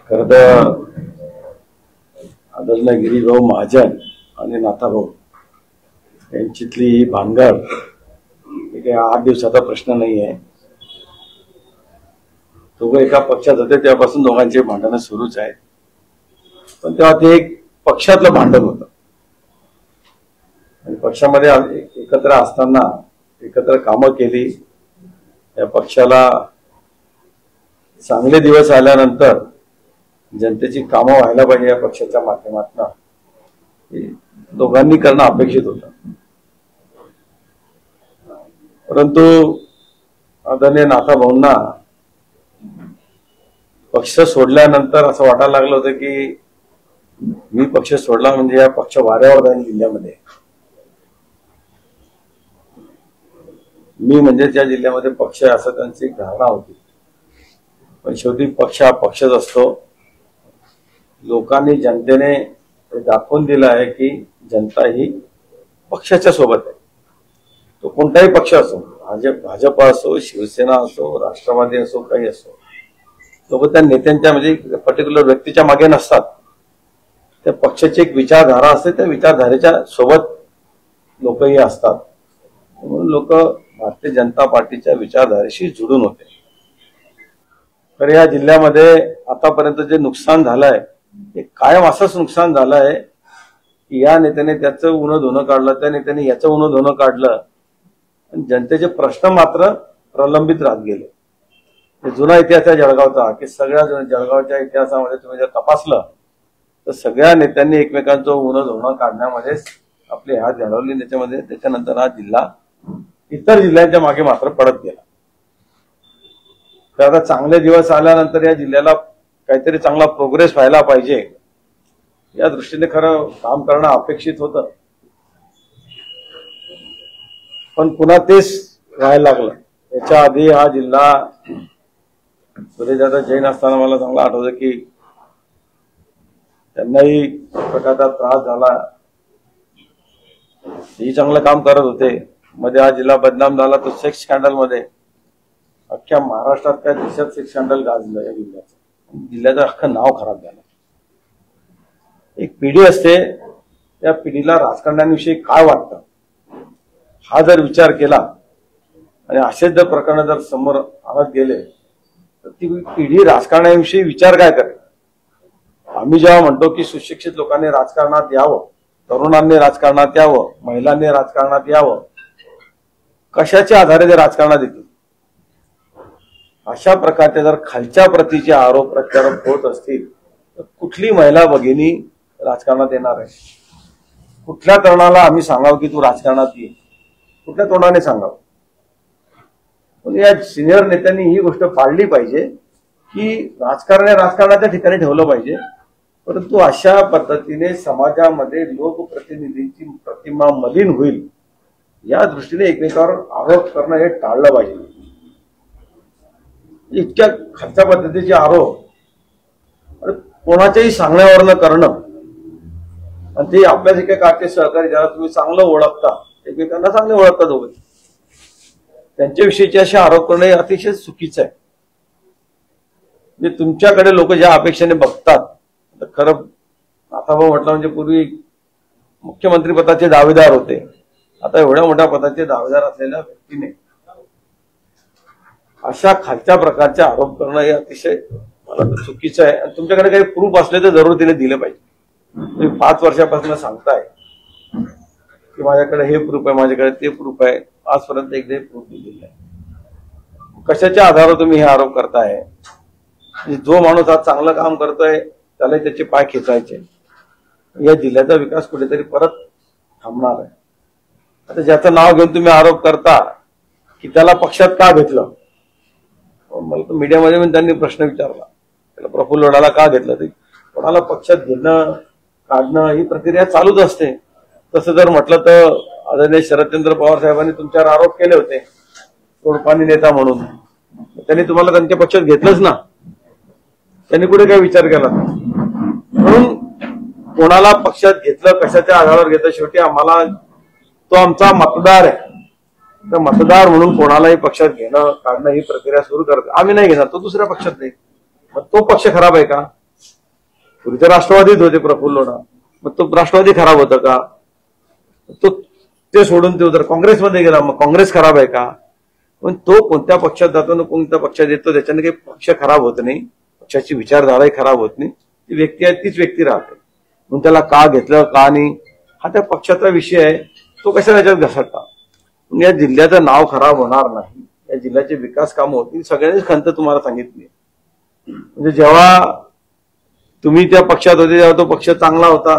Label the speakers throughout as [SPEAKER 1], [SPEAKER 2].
[SPEAKER 1] खरं तर आदरणीय गिरीभाऊ महाजन आणि नाथाभाऊ यांच्यातली ही भानगड हे काही 8 दिवसाचा प्रश्न नाही आहे. दोघं एका पक्षात होते तेव्हापासून दोघांची भांडणं सुरूच आहेत. पण तेव्हा ते एक पक्षातलं भांडण होतं आणि पक्षामध्ये एकत्र असताना एकत्र कामं केली. या पक्षाला चांगले दिवस आल्यानंतर जनतेची कामं व्हायला पाहिजे या पक्षाच्या माध्यमातून दोघांनी करणं अपेक्षित होतं. परंतु आदरणीय नाथाभाऊंना पक्ष सोडल्यानंतर असं वाटायला लागलं होतं की मी पक्ष सोडला म्हणजे या पक्ष वाऱ्यावर जाईल जिल्ह्यामध्ये. मी म्हणजे त्या जिल्ह्यामध्ये पक्ष असं त्यांची एक धारणा होती. पण शेवटी पक्ष हा पक्षच असतो. लोकांनी जनतेने दाखवून दिलं आहे की जनता ही पक्षाच्या सोबत आहे. तो कोणताही पक्ष असो, भाजप असो, शिवसेना असो, राष्ट्रवादी असो, काही असो, लोक त्या नेत्यांच्या म्हणजे पर्टिक्युलर व्यक्तीच्या मागे नसतात. त्या पक्षाची एक विचारधारा असते, त्या विचारधारेच्या सोबत लोकही असतात. म्हणून लोक भारतीय जनता पार्टीच्या विचारधारेशी जुळून होते. तर या जिल्ह्यामध्ये आतापर्यंत जे नुकसान झालंय हे कायम असंच नुकसान झालंय की या नेत्याने त्याचं उन्हं धुणं काढलं, त्या नेत्याने याचं उन्हं धुणं काढलं आणि जनतेचे प्रश्न मात्र प्रलंबित राहत गेले. जुना इतिहास आहे जळगावचा की सगळ्या जळगावच्या इतिहासामध्ये तुम्ही जर तपासलं तर सगळ्या नेत्यांनी एकमेकांचं उन्हं धुणं काढण्यामध्येच आपले हात घालवले. त्याच्यानंतर हा जिल्हा इतर जिल्ह्यांच्या मागे मात्र पडत गेला. तर आता चांगले दिवस आल्यानंतर या जिल्ह्याला काहीतरी चांगला प्रोग्रेस व्हायला पाहिजे या दृष्टीने खरं काम करणं अपेक्षित होतं. पण पुन्हा तेच व्हायला लागलं. याच्या आधी हा जिल्हा सुरेशदादा जैन असताना मला चांगलं आठवतं की त्यांनाही प्रकारचा त्रास झाला. ही चांगलं काम करत होते. मध्ये हा जिल्हा बदनाम झाला तो सेक्स स्कॅन्डल मध्ये. अख्ख्या महाराष्ट्रात काय देशात सेक्स स्कॅन्डल गाजलं या जिल्ह्याचं. जिल्ह्याचं अख्खं नाव खराब झालं. एक पिढी असते, त्या पिढीला राजकारण्यांविषयी काय वाटतं हा जर विचार केला आणि असेच जर प्रकरण जर समोर आणत गेले तर ती पिढी राजकारणाविषयी विचार काय करेल. आम्ही जेव्हा म्हणतो की सुशिक्षित लोकांनी राजकारणात यावं, तरुणांनी राजकारणात यावं, महिलांनी राजकारणात यावं, कशाच्या आधारे ते राजकारणात येतील. अशा प्रकारचे जर खालच्या प्रतीचे आरोप प्रत्यारोप होत असतील तर कुठली महिला भगिनी राजकारणात येणार आहे. कुठल्या तरुणाला आम्ही सांगावं की तू राजकारणात ये, कुठल्या तोंडाने सांगावं. पण या सिनियर नेत्यांनी ही गोष्ट पाळली पाहिजे की राजकारणाच्या ठिकाणी ठेवलं पाहिजे. परंतु अशा पद्धतीने समाजामध्ये लोकप्रतिनिधींची प्रतिमा मलिन होईल या दृष्टीने एकमेकावर आरोप करणं हे टाळलं पाहिजे. इतक्या खालच्या पद्धतीचे आरोप कोणाच्याही सांगण्यावरनं करणं आणि ते आपल्या जे काही काढते सहकारी ज्याला तुम्ही चांगलं ओळखता, एकमेकांना चांगले ओळखता दोघे, त्यांच्याविषयीचे असे आरोप करणं हे अतिशय चुकीचं आहे. म्हणजे तुमच्याकडे लोक ज्या अपेक्षेने बघतात, खरं नाथाभाऊ म्हटलं म्हणजे पूर्वी मुख्यमंत्री पदाचे दावेदार होते. आता एवढ्या मोठ्या पदाचे दावेदार असलेल्या व्यक्तीने अशा खालच्या प्रकारचे आरोप करणं हे अतिशय मला तर चुकीचं आहे. आणि तुमच्याकडे काही प्रूफ असले तर जरूर तिने दिले पाहिजे. तुम्ही 5 वर्षापासून सांगताय की माझ्याकडे हे प्रूफ आहे, माझ्याकडे ते प्रूफ आहे, आजपर्यंत एकदाही प्रूफ दिलेला आहे. कशाच्या आधारावर तुम्ही हे आरोप करताय. जो माणूस आज चांगलं काम करतोय त्याला त्याचे पाय खेचायचे. या जिल्ह्याचा विकास कुठेतरी परत थांबणार आहे. आता ज्याचं नाव घेऊन तुम्ही आरोप करता की त्याला पक्षात का घेतलं, मला तर मीडियामध्ये पण त्यांनी प्रश्न विचारला, त्याला प्रफुल्ल लोढाला का घेतलं. ते कोणाला पक्षात घेणं काढणं ही प्रक्रिया चालूच असते. तसं जर म्हटलं तर आदरणीय शरदचंद्र पवार साहेबांनी तुमच्यावर आरोप केले होते तोडपाणी नेता म्हणून. त्यांनी तुम्हाला त्यांच्या पक्षात घेतलंच ना. त्यांनी कुठे काय विचार केला. म्हणून कोणाला पक्षात घेतलं, कशाच्या आधारावर घेतलं, शेवटी आम्हाला तो आमचा मतदार आहे. तर मतदार म्हणून कोणालाही पक्षात घेणं काढणं ही प्रक्रिया सुरू करते. आम्ही नाही घेणार, तो दुसऱ्या पक्षात नाही. मग तो पक्ष खराब आहे का. पूर्वी तर राष्ट्रवादीत होते प्रफुल्ल लोढा, मग तो राष्ट्रवादी खराब होतं का? तो ते सोडून तो जर काँग्रेसमध्ये गेला मग काँग्रेस खराब आहे का? पण तो कोणत्या पक्षात जातो ना कोणत्या पक्षात येतो त्याच्याने काही पक्ष खराब होत नाही, पक्षाची विचारधाराही खराब होत नाही. ती व्यक्ती आहे तीच व्यक्ती राहते. म्हणून त्याला का घेतलं का नाही हा त्या पक्षाचा विषय आहे, तो कशाला याच्यात घसरता. या जिल्ह्याचं नाव खराब होणार नाही, या जिल्ह्याचे विकास कामं होतील, सगळ्यांनीच खंत तुम्हाला सांगितली. म्हणजे जेव्हा तुम्ही त्या पक्षात होते तेव्हा तो पक्ष चांगला होता,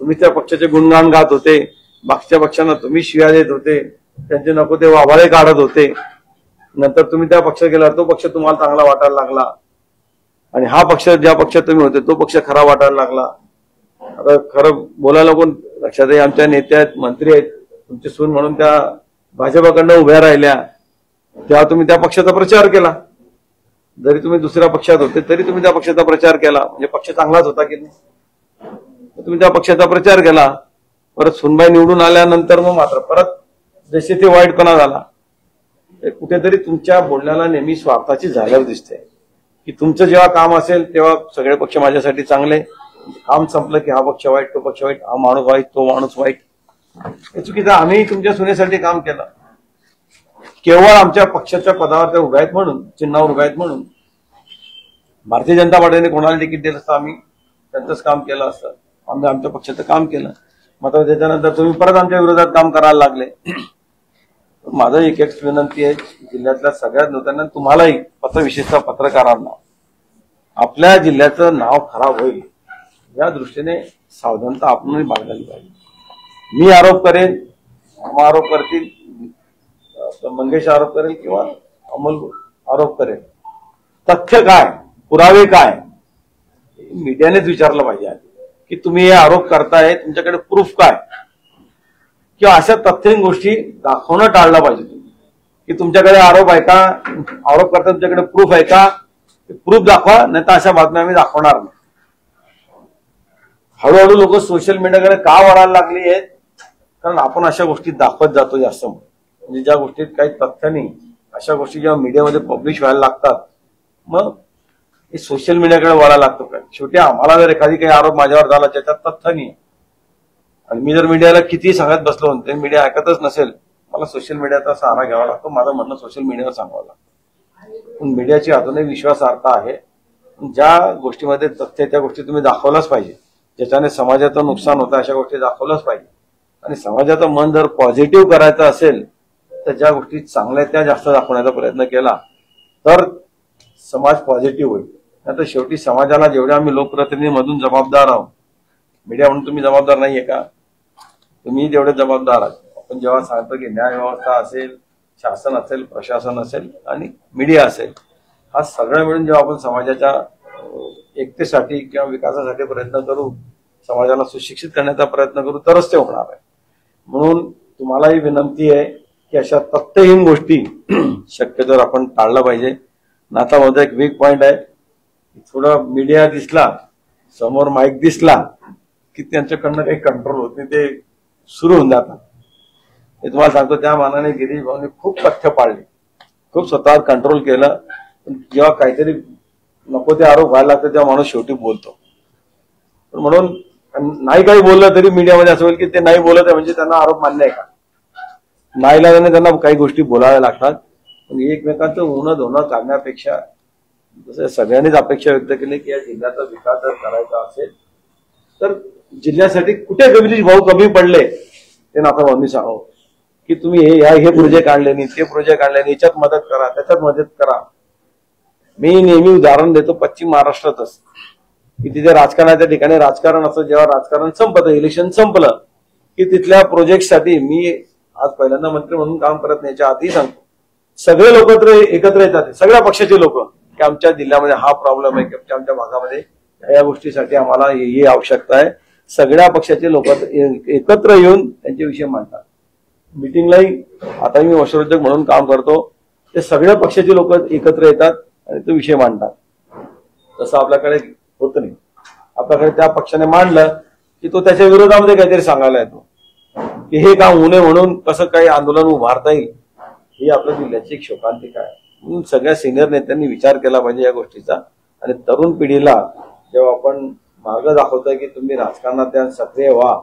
[SPEAKER 1] तुम्ही त्या पक्षाचे गुणगान गात होते, मागच्या पक्षांना तुम्ही शिव्या देत होते, त्यांचे नको ते वाभाळे काढत होते. नंतर तुम्ही त्या पक्षात गेला तो पक्ष तुम्हाला चांगला वाटायला लागला आणि हा पक्ष ज्या पक्षात तुम्ही होते तो पक्ष खराब वाटायला लागला. आता खरं बोलायला कोण लक्षात आमच्या नेते आहेत, मंत्री आहेत, तुमची सून म्हणून त्या भाजपाकडनं उभ्या राहिल्या तेव्हा तुम्ही त्या पक्षाचा प्रचार केला. जरी तुम्ही दुसऱ्या पक्षात होते तरी तुम्ही त्या पक्षाचा प्रचार केला, म्हणजे पक्ष चांगलाच होता की नाही. तुम्ही त्या पक्षाचा प्रचार केला. परत सुनबाई निवडून आल्यानंतर मग मात्र परत जसे ते वाईटपणा झाला. कुठेतरी तुमच्या बोलण्याला नेहमी स्वार्थाची झाल्यावर दिसते की तुमचं जेव्हा काम असेल तेव्हा सगळे पक्ष माझ्यासाठी चांगले, काम संपलं की हा पक्ष वाईट तो पक्ष वाईट, हा माणूस वाईट तो माणूस वाईट. हे चुकीचं. आम्ही तुमच्या सुनेसाठी काम केलं, केवळ आमच्या पक्षाच्या पदावर त्या उभ्या आहेत म्हणून, चिन्हावर उभ्या आहेत म्हणून. भारतीय जनता पार्टीने कोणाला तिकीट दिलं असतं आम्ही त्यांचंच काम केलं असतं, आम्ही आमच्या पक्षाचं काम केलं. मात्र त्याच्यानंतर तुम्ही परत आमच्या विरोधात काम करायला लागले. माझं एक विनंती आहे जिल्ह्यातल्या सगळ्या नेत्यांना, तुम्हालाही पत्र विशेषतः पत्रकारांना, आपल्या जिल्ह्याचं नाव खराब होईल या दृष्टीने सावधानता आपणही बाळगली पाहिजे. मी आरोप करेन, आरोप करतील, मंगेश आरोप करेल किंवा अमोल आरोप करेल, तथ्य काय, पुरावे काय, मीडियानेच विचारलं पाहिजे की तुम्ही हे आरोप करताय, तुमच्याकडे प्रूफ काय, किंवा अशा तथ्यहीन गोष्टी दाखवणं टाळलं पाहिजे. की तुमच्याकडे आरोप आहे का, आरोप करता तुमच्याकडे प्रूफ आहे का, प्रूफ दाखवा, नाही तर अशा बातम्या आम्ही दाखवणार नाही. हळूहळू लोक सोशल मीडियाकडे का वळायला लागली आहेत, कारण आपण अशा गोष्टी दाखवत जातो जास्त. म्हणजे ज्या गोष्टीत काही तथ्य नाही अशा गोष्टी जेव्हा मीडियामध्ये पब्लिश व्हायला लागतात मग हे सोशल मीडियाकडे वळायला लागतो. काय शेवटी आम्हाला जर एखादी काही आरोप माझ्यावर झाला त्याच्यात तथ्य नाही आणि मी जर मीडियाला किती सांगत बसलो ते मीडिया ऐकतच नसेल, मला सोशल मीडियाचा सहारा घ्यावा लागतो. माझं म्हणणं सोशल मीडियावर सांगावं लागतं. पण मीडियाची अजूनही विश्वासार्हता आहे. ज्या गोष्टीमध्ये तथ्य त्या गोष्टी तुम्ही दाखवल्याच पाहिजे, ज्याच्याने समाजाचं नुकसान होतं अशा गोष्टी दाखवल्याच पाहिजे. आणि समाजाचं मन जर पॉझिटिव्ह करायचं असेल तर ज्या गोष्टी चांगल्या त्या जास्त दाखवण्याचा प्रयत्न केला तर समाज पॉझिटिव्ह होईल. नाहीतर शेवटी समाजाला जेवढे आम्ही लोकप्रतिनिधीमधून जबाबदार आहोत, मीडिया म्हणून तुम्ही जबाबदार नाहीये का, तुम्ही जेवढे जबाबदार आहात. आपण जेव्हा सांगतो की न्याय व्यवस्था असेल, शासन असेल, प्रशासन असेल आणि मीडिया असेल, हा सगळं मिळून जेव्हा आपण समाजाच्या एकतेसाठी किंवा विकासासाठी प्रयत्न करू, समाजाला सुशिक्षित करण्याचा प्रयत्न करू तरच ते होणार आहे. म्हणून तुम्हालाही विनंती आहे की अशा तथ्यहीन गोष्टी शक्यतोवर आपण टाळलं पाहिजे. नातामध्ये एक वीक पॉइंट आहे, थोडं मीडिया दिसला, समोर माईक दिसला की त्यांच्याकडनं काही कंट्रोल होत नाही, ते सुरू होऊन जातात. हे तुम्हाला सांगतो त्या मानाने गिरीश भाऊने खूप तथ्य पाळले, खूप स्वतःवर कंट्रोल केलं. पण जेव्हा काहीतरी नको ते आरोप व्हायला लागतात तेव्हा माणूस शेवटी बोलतो. म्हणून नाही काही बोललं तरी मीडियामध्ये असं होईल की ते नाही बोलत आहे म्हणजे त्यांना आरोप मान्य आहे का, नाईलाजाने त्यांना काही गोष्टी बोलाव्या लागतात. पण एकमेकांचं उणं धुणं काढण्यापेक्षा जसं सगळ्यांनीच अपेक्षा व्यक्त केली की या जिल्ह्याचा विकास जर करायचा असेल तर जिल्ह्यासाठी कुठे गिरीश भाऊ कमी पडले ते नाताभाऊंनी सांगावं की तुम्ही हे प्रोजेक्ट आणले नाही, ते प्रोजेक्ट आणले नाही, याच्यात मदत करा, त्याच्यात मदत करा. मी नेहमी उदाहरण देतो पश्चिम महाराष्ट्रातच की तिथे राजकारणाच्या ठिकाणी राजकारण असं, जेव्हा राजकारण संपतं, इलेक्शन संपलं की तिथल्या प्रोजेक्टसाठी मी आज पहिल्यांदा मंत्री म्हणून काम करत नाही, याच्या आधी सांगतो सगळे लोक एकत्र येतात, सगळ्या पक्षाचे लोक की आमच्या जिल्ह्यामध्ये हा प्रॉब्लेम आहे की आमच्या भागामध्ये या गोष्टीसाठी आम्हाला ही आवश्यकता आहे. सगळ्या पक्षाचे लोक एकत्र येऊन त्यांचे विषय मांडतात. मिटिंगलाही आता मी वस्त्रोद्योग म्हणून काम करतो, ते सगळ्या पक्षाचे लोक एकत्र येतात आणि तो विषय मांडतात. तसं आपल्याकडे होत नाही. आपल्याकडे त्या पक्षाने मांडलं की तो त्याच्या विरोधामध्ये काहीतरी सांगायला येतो की हे काम होऊ नये म्हणून कसं काही आंदोलन उभारता येईल. ही आपल्या जिल्ह्याची एक शोकांतिका आहे. म्हणून सगळ्या सिनियर नेत्यांनी विचार केला पाहिजे या गोष्टीचा. आणि तरुण पिढीला जेव्हा आपण मार्ग दाखवतोय की तुम्ही राजकारणात त्या सक्रिय व्हा,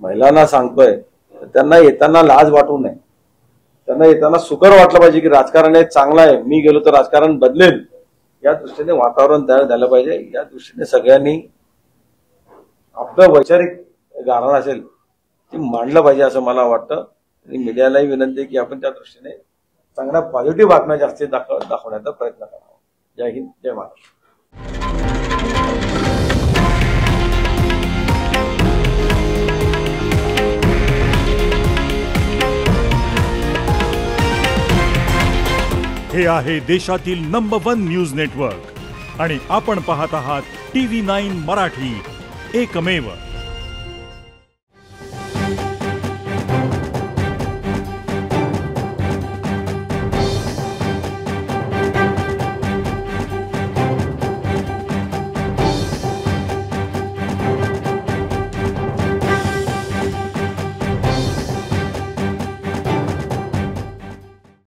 [SPEAKER 1] महिलांना सांगतोय, तर त्यांना येताना लाज वाटू नये. त्यांना येताना सुकर वाटलं पाहिजे की राजकारण हे चांगलं आहे, मी गेलो तर राजकारण बदलेल, या दृष्टीने वातावरण तयार झालं पाहिजे. या दृष्टीने सगळ्यांनी आपलं वैचारिक गाभण असेल ते मांडलं पाहिजे असं मला वाटतं. आणि मीडियालाही विनंती आहे की आपण त्या दृष्टीने चांगल्या पॉझिटिव्ह बातम्या जास्तीत दाखवण्याचा प्रयत्न करावा. जय हिंद, जय महाराष्ट्र.
[SPEAKER 2] हे आहे देशातील नंबर 1 न्यूज नेटवर्क आणि आपण पाहत आहात TV9 मराठी, एकमेव.